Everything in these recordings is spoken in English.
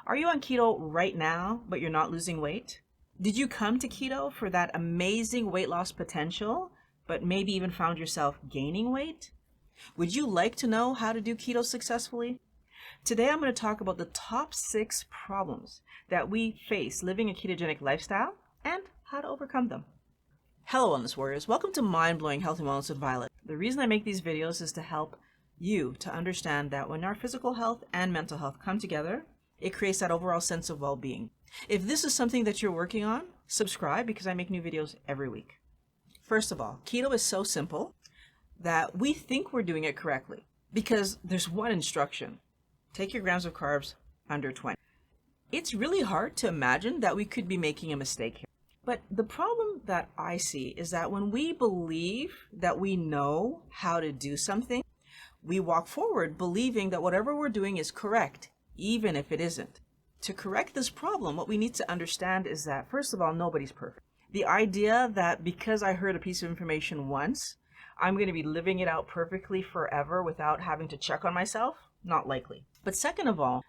Are you on keto right now, but you're not losing weight? Did you come to keto for that amazing weight loss potential, but maybe even found yourself gaining weight? Would you like to know how to do keto successfully? Today, I'm going to talk about the top 6 problems that we face living a ketogenic lifestyle and how to overcome them. Hello, Wellness Warriors. Welcome to Mind Blowing Health and Wellness with Violet. The reason I make these videos is to help you to understand that when our physical health and mental health come together, it creates that overall sense of well-being. If this is something that you're working on, subscribe because I make new videos every week. First of all, keto is so simple that we think we're doing it correctly because there's one instruction. Take your grams of carbs under 20. It's really hard to imagine that we could be making a mistake here. But the problem that I see is that when we believe that we know how to do something, we walk forward believing that whatever we're doing is correct, even if it isn't. To correct this problem, what we need to understand is that, first of all, nobody's perfect. The idea that because I heard a piece of information once, I'm going to be living it out perfectly forever without having to check on myself, not likely. But second of all,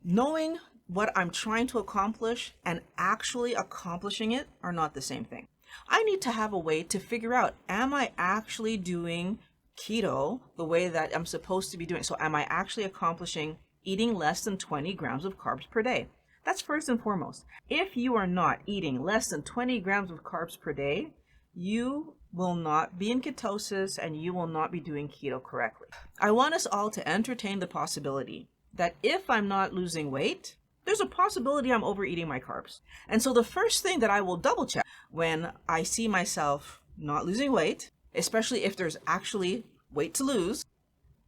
knowing what I'm trying to accomplish and actually accomplishing it are not the same thing. I need to have a way to figure out, am I actually doing keto the way that I'm supposed to be doing? So am I actually accomplishing eating less than 20 grams of carbs per day? That's first and foremost. If you are not eating less than 20 grams of carbs per day, you will not be in ketosis and you will not be doing keto correctly. I want us all to entertain the possibility that if I'm not losing weight, there's a possibility I'm overeating my carbs. And so the first thing that I will double check when I see myself not losing weight, especially if there's actually weight to lose,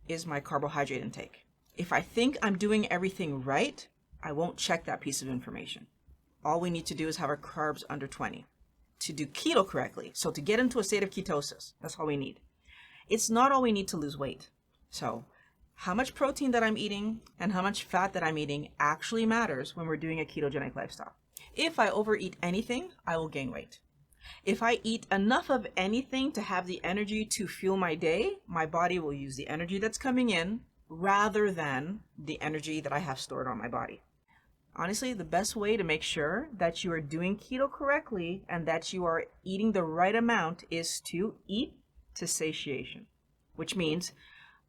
is my carbohydrate intake. If I think I'm doing everything right, I won't check that piece of information. All we need to do is have our carbs under 20 to do keto correctly. So to get into a state of ketosis, that's all we need. It's not all we need to lose weight. So how much protein that I'm eating and how much fat that I'm eating actually matters when we're doing a ketogenic lifestyle. If I overeat anything, I will gain weight. If I eat enough of anything to have the energy to fuel my day, my body will use the energy that's coming in rather than the energy that I have stored on my body. Honestly, the best way to make sure that you are doing keto correctly and that you are eating the right amount is to eat to satiation, which means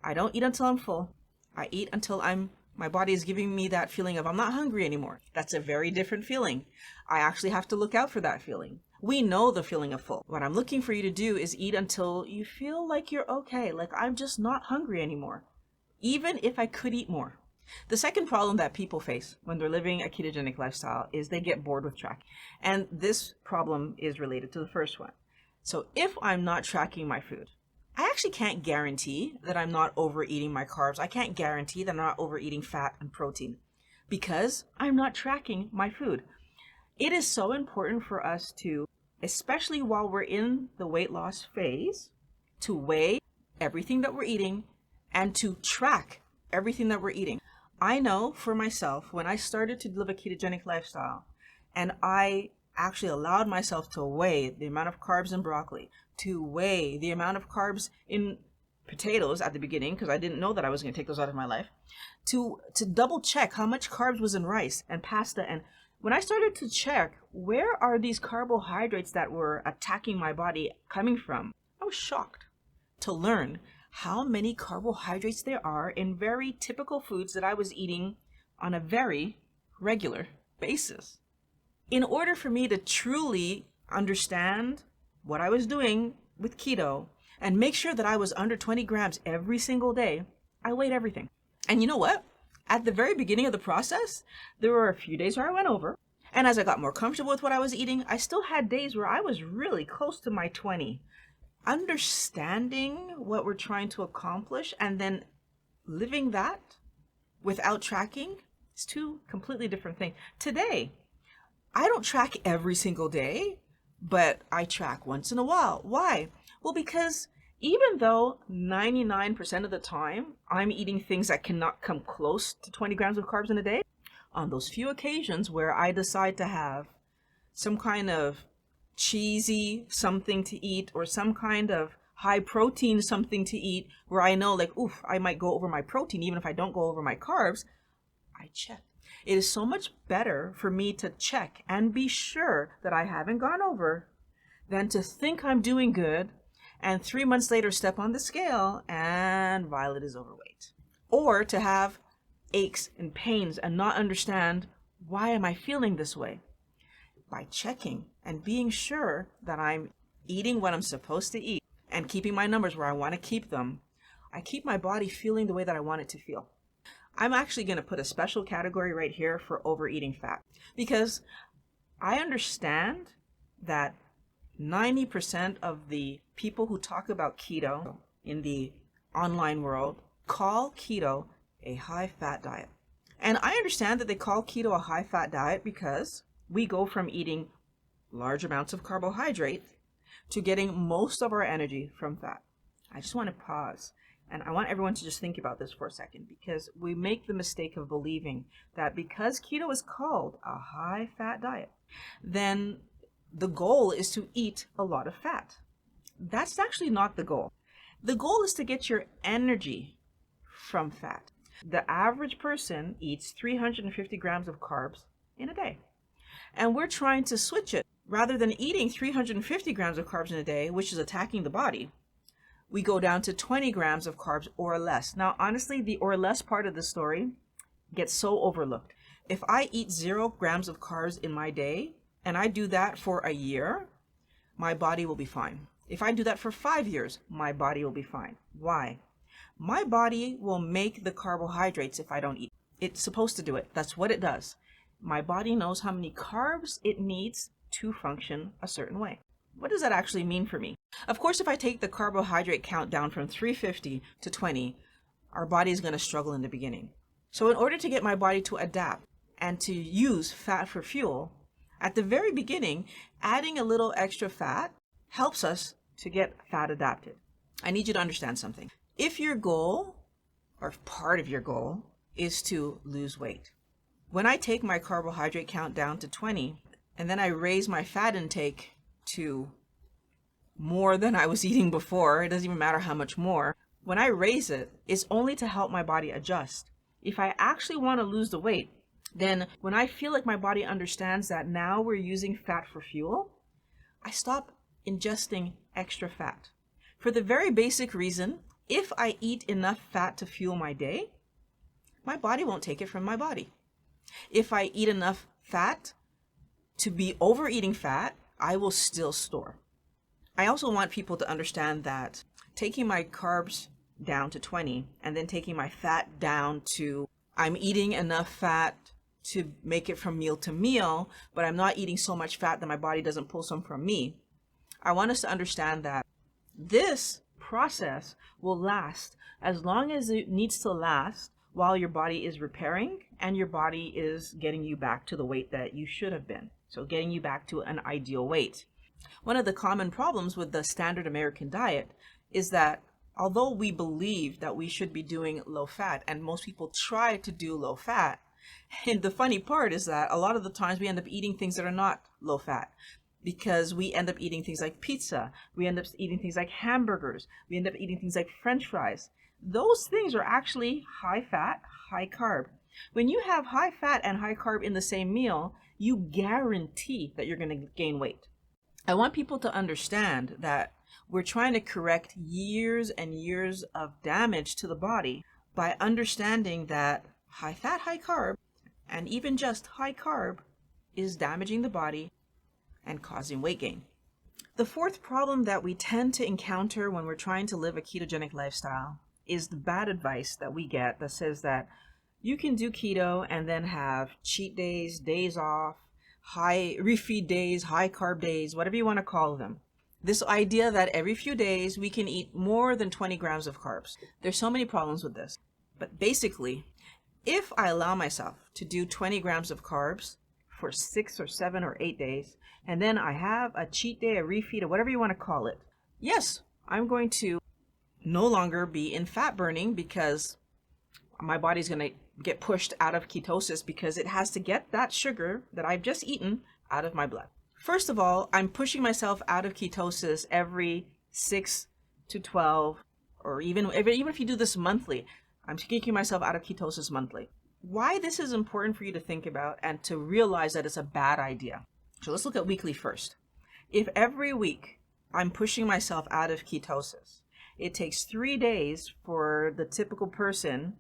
I don't eat until I'm full. I eat until my body is giving me that feeling of I'm not hungry anymore. That's a very different feeling. I actually have to look out for that feeling. We know the feeling of full. What I'm looking for you to do is eat until you feel like you're okay, like I'm just not hungry anymore, even if I could eat more. The second problem that people face when they're living a ketogenic lifestyle is they get bored with tracking. And this problem is related to the first one. So if I'm not tracking my food, I actually can't guarantee that I'm not overeating my carbs. I can't guarantee that I'm not overeating fat and protein because I'm not tracking my food. It is so important for us to, especially while we're in the weight loss phase, to weigh everything that we're eating and to track everything that we're eating. I know for myself, when I started to live a ketogenic lifestyle and I actually allowed myself to weigh the amount of carbs in broccoli, to weigh the amount of carbs in potatoes at the beginning, because I didn't know that I was going to take those out of my life, to double check how much carbs was in rice and pasta. And when I started to check where are these carbohydrates that were attacking my body coming from, I was shocked to learn how many carbohydrates there are in very typical foods that I was eating on a very regular basis. In order for me to truly understand what I was doing with keto and make sure that I was under 20 grams every single day, I weighed everything. And you know what? At the very beginning of the process, there were a few days where I went over. And as I got more comfortable with what I was eating, I still had days where I was really close to my 20. Understanding what we're trying to accomplish and then living that without tracking is two completely different things. Today, I don't track every single day, but I track once in a while. Why? Well, because even though 99% of the time I'm eating things that cannot come close to 20 grams of carbs in a day, on those few occasions where I decide to have some kind of cheesy something to eat or some kind of high protein something to eat where I know like, oof, I might go over my protein even if I don't go over my carbs, I check. It is so much better for me to check and be sure that I haven't gone over than to think I'm doing good and 3 months later step on the scale and Violet is overweight. Or to have aches and pains and not understand, why am I feeling this way? By checking and being sure that I'm eating what I'm supposed to eat and keeping my numbers where I want to keep them, I keep my body feeling the way that I want it to feel. I'm actually going to put a special category right here for overeating fat, because I understand that 90% of the people who talk about keto in the online world call keto a high-fat diet. And I understand that they call keto a high-fat diet because we go from eating large amounts of carbohydrate to getting most of our energy from fat. I just want to pause. And I want everyone to just think about this for a second, because we make the mistake of believing that because keto is called a high-fat diet, then the goal is to eat a lot of fat. That's actually not the goal. The goal is to get your energy from fat. The average person eats 350 grams of carbs in a day. And we're trying to switch it. Rather than eating 350 grams of carbs in a day, which is attacking the body, we go down to 20 grams of carbs or less. Now, honestly, the or less part of the story gets so overlooked. If I eat 0 grams of carbs in my day, and I do that for a year, my body will be fine. If I do that for 5 years, my body will be fine. Why? My body will make the carbohydrates if I don't eat. It's supposed to do it. That's what it does. My body knows how many carbs it needs to function a certain way. What does that actually mean for me? Of course, if I take the carbohydrate count down from 350 to 20, our body is going to struggle in the beginning. So in order to get my body to adapt and to use fat for fuel, at the very beginning, adding a little extra fat helps us to get fat adapted. I need you to understand something. If your goal, or part of your goal, is to lose weight, when I take my carbohydrate count down to 20, and then I raise my fat intake to more than I was eating before, it doesn't even matter how much more, when I raise it, it's only to help my body adjust. If I actually want to lose the weight, then when I feel like my body understands that now we're using fat for fuel, I stop ingesting extra fat. For the very basic reason, if I eat enough fat to fuel my day, my body won't take it from my body. If I eat enough fat to be overeating fat, I will still store. I also want people to understand that taking my carbs down to 20 and then taking my fat down to, I'm eating enough fat to make it from meal to meal, but I'm not eating so much fat that my body doesn't pull some from me. I want us to understand that this process will last as long as it needs to last while your body is repairing and your body is getting you back to the weight that you should have been. So getting you back to an ideal weight. One of the common problems with the standard American diet is that although we believe that we should be doing low fat, and most people try to do low fat, and the funny part is that a lot of the times we end up eating things that are not low fat, because we end up eating things like pizza, we end up eating things like hamburgers, we end up eating things like French fries. Those things are actually high fat, high carb. When you have high fat and high carb in the same meal, you guarantee that you're going to gain weight. I want people to understand that we're trying to correct years and years of damage to the body by understanding that high fat, high carb, and even just high carb is damaging the body and causing weight gain. The fourth problem that we tend to encounter when we're trying to live a ketogenic lifestyle is the bad advice that we get that says that you can do keto and then have cheat days, days off, high refeed days, high carb days, whatever you want to call them. This idea that every few days we can eat more than 20 grams of carbs. There's so many problems with this. But basically, if I allow myself to do 20 grams of carbs for 6 or 7 or 8 days, and then I have a cheat day, a refeed, or whatever you want to call it, yes, I'm going to no longer be in fat burning because my body's going to get pushed out of ketosis because it has to get that sugar that I've just eaten out of my blood. First of all, I'm pushing myself out of ketosis every 6 to 12, or even if you do this monthly, I'm kicking myself out of ketosis monthly. why this is important for you to think about and to realize that it's a bad idea. So let's look at weekly first. If every week I'm pushing myself out of ketosis, it takes 3 days for the typical person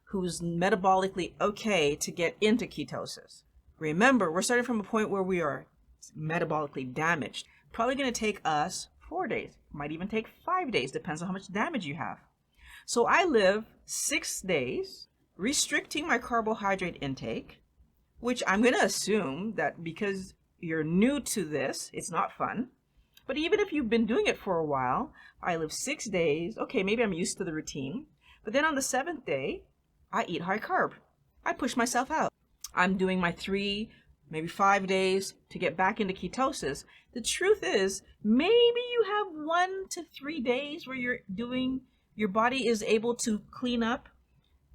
who's metabolically okay to get into ketosis. Remember, we're starting from a point where we are metabolically damaged. Probably going to take us 4 days, might even take 5 days, depends on how much damage you have. So I live 6 days restricting my carbohydrate intake, which I'm going to assume that because you're new to this, it's not fun. But even if you've been doing it for a while, I live 6 days. Okay, maybe I'm used to the routine. But then on the 7th day, I eat high carb. I push myself out. I'm doing my 3, maybe 5 days to get back into ketosis. The truth is, maybe you have 1 to 3 days where your body is able to clean up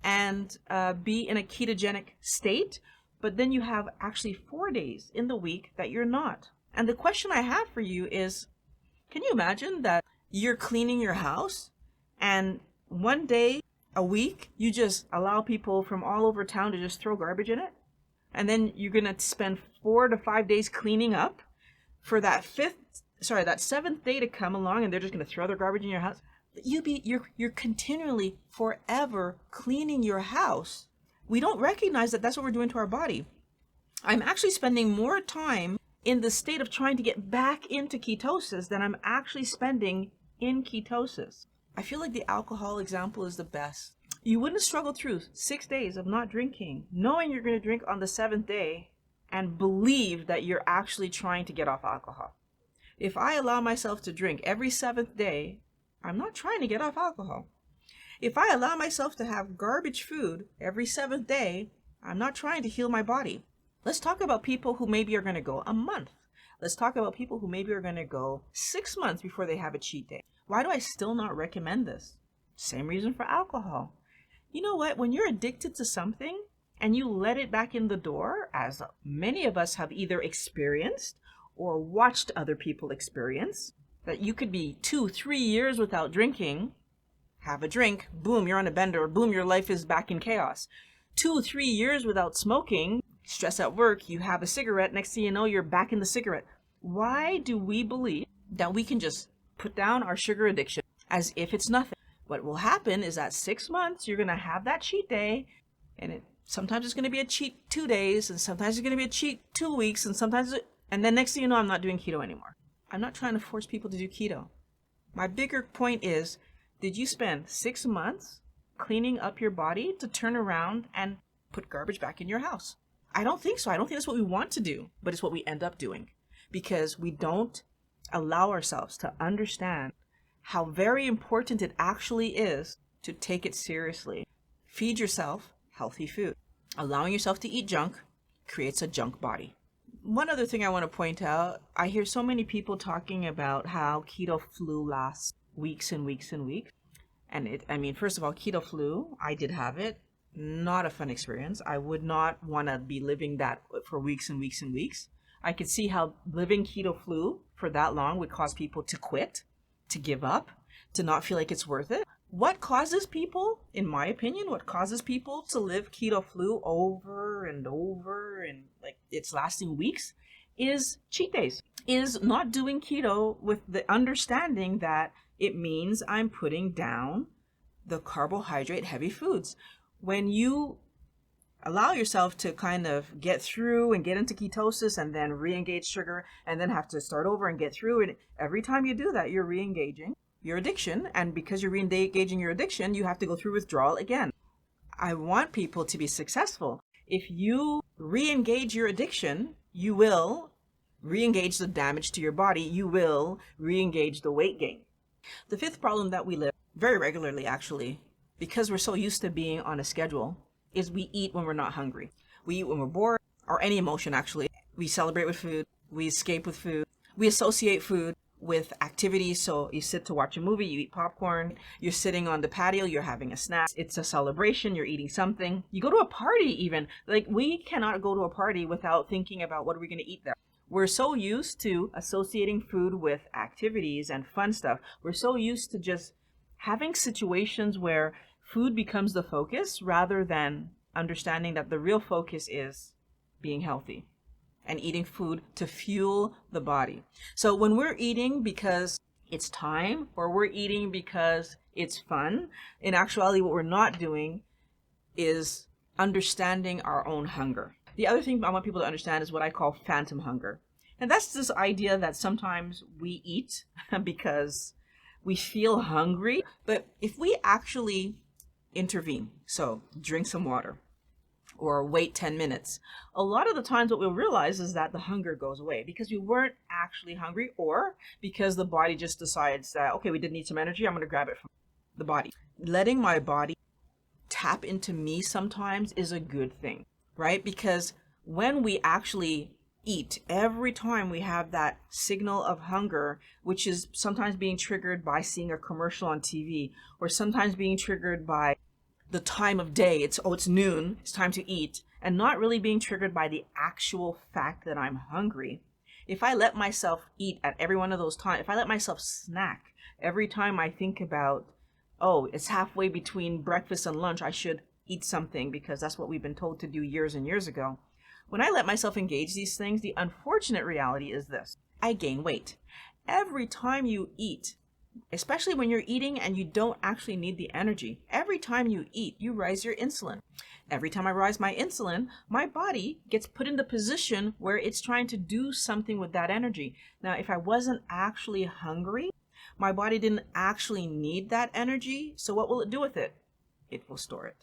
and be in a ketogenic state, but then you have actually 4 days in the week that you're not. And the question I have for you is, can you imagine that you're cleaning your house and one day a week you just allow people from all over town to just throw garbage in it? And then you're going to spend 4 to 5 days cleaning up for that 7th day to come along and they're just going to throw their garbage in your house? You're continually forever cleaning your house. We don't recognize that that's what we're doing to our body. I'm actually spending more time in the state of trying to get back into ketosis than I'm actually spending in ketosis. I feel like the alcohol example is the best. You wouldn't struggle through 6 days of not drinking, knowing you're going to drink on the 7th day and believe that you're actually trying to get off alcohol. If I allow myself to drink every 7th day, I'm not trying to get off alcohol. If I allow myself to have garbage food every 7th day, I'm not trying to heal my body. Let's talk about people who maybe are going to go a month. Let's talk about people who maybe are going to go 6 months before they have a cheat day. Why do I still not recommend this? Same reason for alcohol. You know what? When you're addicted to something and you let it back in the door, as many of us have either experienced or watched other people experience, that you could be 2-3 years without drinking, have a drink, boom, you're on a bender, boom, your life is back in chaos. 2-3 years without smoking, stress at work, you have a cigarette, next thing you know, you're back in the cigarette. Why do we believe that we can just put down our sugar addiction as if it's nothing? What will happen is that 6 months, you're going to have that cheat day, and sometimes it's going to be a cheat 2 days, and sometimes it's going to be a cheat 2 weeks, and then next thing you know, I'm not doing keto anymore. I'm not trying to force people to do keto. My bigger point is, did you spend 6 months cleaning up your body to turn around and put garbage back in your house? I don't think so. I don't think that's what we want to do, but it's what we end up doing because we don't allow ourselves to understand how very important it actually is to take it seriously. Feed yourself healthy food. Allowing yourself to eat junk creates a junk body. One other thing I want to point out, I hear so many people talking about how keto flu lasts weeks and weeks and weeks. And first of all, keto flu, I did have it. Not a fun experience. I would not want to be living that for weeks and weeks and weeks. I could see how living keto flu for that long would cause people to quit, to give up, to not feel like it's worth it. What causes people, in my opinion, what causes people to live keto flu over and over and like it's lasting weeks is cheat days, is not doing keto with the understanding that it means I'm putting down the carbohydrate heavy foods. When you allow yourself to kind of get through and get into ketosis and then re-engage sugar and then have to start over and get through, and every time you do that, you're re-engaging your addiction. And because you're re-engaging your addiction, you have to go through withdrawal again. I want people to be successful. If you re-engage your addiction, you will re-engage the damage to your body. You will re-engage the weight gain. The fifth problem that we live very regularly, actually, because we're so used to being on a schedule, is we eat when we're not hungry. We eat when we're bored, or any emotion, actually. We celebrate with food. We escape with food. We associate food with activities. So you sit to watch a movie, you eat popcorn, you're sitting on the patio, you're having a snack. It's a celebration, you're eating something. You go to a party even. Like, we cannot go to a party without thinking about what are we going to eat there. We're so used to associating food with activities and fun stuff. We're so used to just having situations where food becomes the focus rather than understanding that the real focus is being healthy and eating food to fuel the body. So when we're eating because it's time or we're eating because it's fun, in actuality, what we're not doing is understanding our own hunger. The other thing I want people to understand is what I call phantom hunger. And that's this idea that sometimes we eat because we feel hungry. But if we actually intervene, so drink some water or wait 10 minutes, a lot of the times what we'll realize is that the hunger goes away because we weren't actually hungry, or because the body just decides that, okay, we did need some energy, I'm going to grab it from the body. Letting my body tap into me sometimes is a good thing, right? Because when we actually eat, every time we have that signal of hunger, which is sometimes being triggered by seeing a commercial on TV, or sometimes being triggered by the time of day, it's noon, it's time to eat, and not really being triggered by the actual fact that I'm hungry. If I let myself eat at every one of those times, if I let myself snack every time I think about, oh, it's halfway between breakfast and lunch, I should eat something because that's what we've been told to do years and years ago. When I let myself engage these things, the unfortunate reality is this: I gain weight. Every time you eat, especially when you're eating and you don't actually need the energy, every time you eat, you raise your insulin. Every time I rise my insulin, my body gets put in the position where it's trying to do something with that energy. Now, if I wasn't actually hungry, my body didn't actually need that energy, so what will it do with it? It will store it.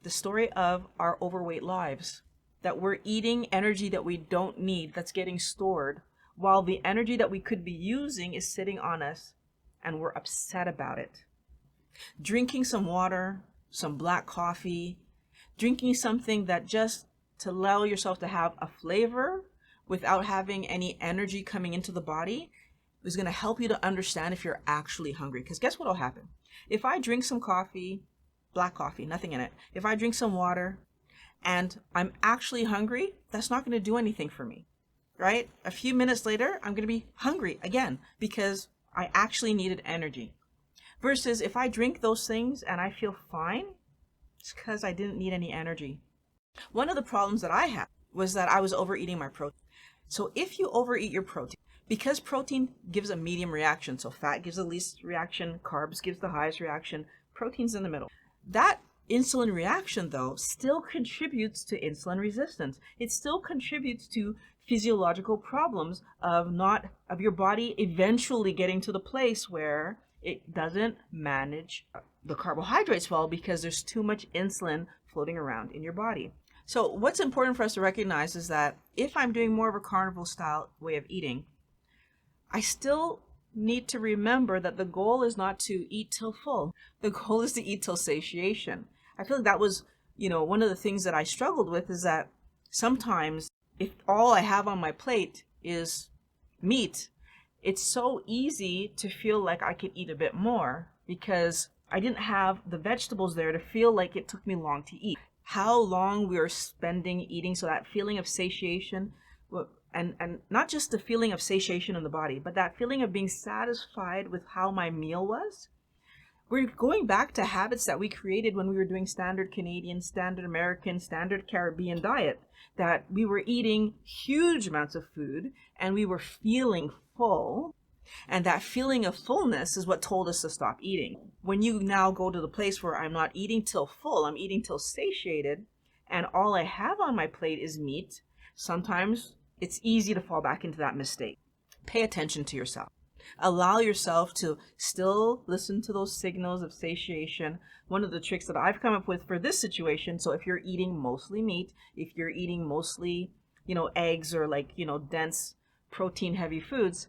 The story of our overweight lives, that we're eating energy that we don't need, that's getting stored, while the energy that we could be using is sitting on us, and we're upset about it. Drinking some water, some black coffee, drinking something that just to allow yourself to have a flavor without having any energy coming into the body is going to help you to understand if you're actually hungry. Because guess what will happen? If I drink some coffee, black coffee, nothing in it, if I drink some water and I'm actually hungry, that's not going to do anything for me, right? A few minutes later, I'm going to be hungry again because I actually needed energy. Versus if I drink those things and I feel fine, it's because I didn't need any energy. One of the problems that I had was that I was overeating my protein. So if you overeat your protein, because protein gives a medium reaction, so fat gives the least reaction, carbs gives the highest reaction, protein's in the middle. That insulin reaction, though, still contributes to insulin resistance. It still contributes to physiological problems of your body eventually getting to the place where it doesn't manage the carbohydrates well because there's too much insulin floating around in your body. So what's important for us to recognize is that if I'm doing more of a carnivore style way of eating, I still need to remember that the goal is not to eat till full. The goal is to eat till satiation. I feel like that was, one of the things that I struggled with is that sometimes if all I have on my plate is meat, it's so easy to feel like I could eat a bit more because I didn't have the vegetables there to feel like it took me long to eat. How long we are spending eating, so that feeling of satiation, and not just the feeling of satiation in the body, but that feeling of being satisfied with how my meal was. We're going back to habits that we created when we were doing standard Canadian, standard American, standard Caribbean diet, that we were eating huge amounts of food and we were feeling full. And that feeling of fullness is what told us to stop eating. When you now go to the place where I'm not eating till full, I'm eating till satiated, and all I have on my plate is meat, sometimes it's easy to fall back into that mistake. Pay attention to yourself. Allow yourself to still listen to those signals of satiation. One of the tricks that I've come up with for this situation, so if you're eating mostly meat, if you're eating mostly, eggs or dense protein heavy foods,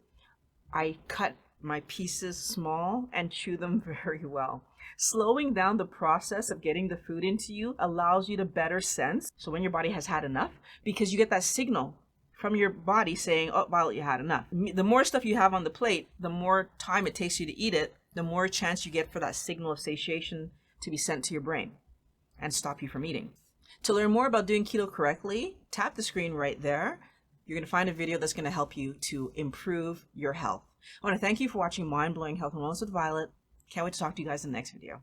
I cut my pieces small and chew them very well. Slowing down the process of getting the food into you allows you to better sense. So when your body has had enough, because you get that signal from your body saying, oh, well, you had enough. The more stuff you have on the plate, the more time it takes you to eat it, the more chance you get for that signal of satiation to be sent to your brain and stop you from eating. To learn more about doing keto correctly, tap the screen right there. You're going to find a video that's going to help you to improve your health. I want to thank you for watching Mind Blowing Health and Wellness with Violet. Can't wait to talk to you guys in the next video.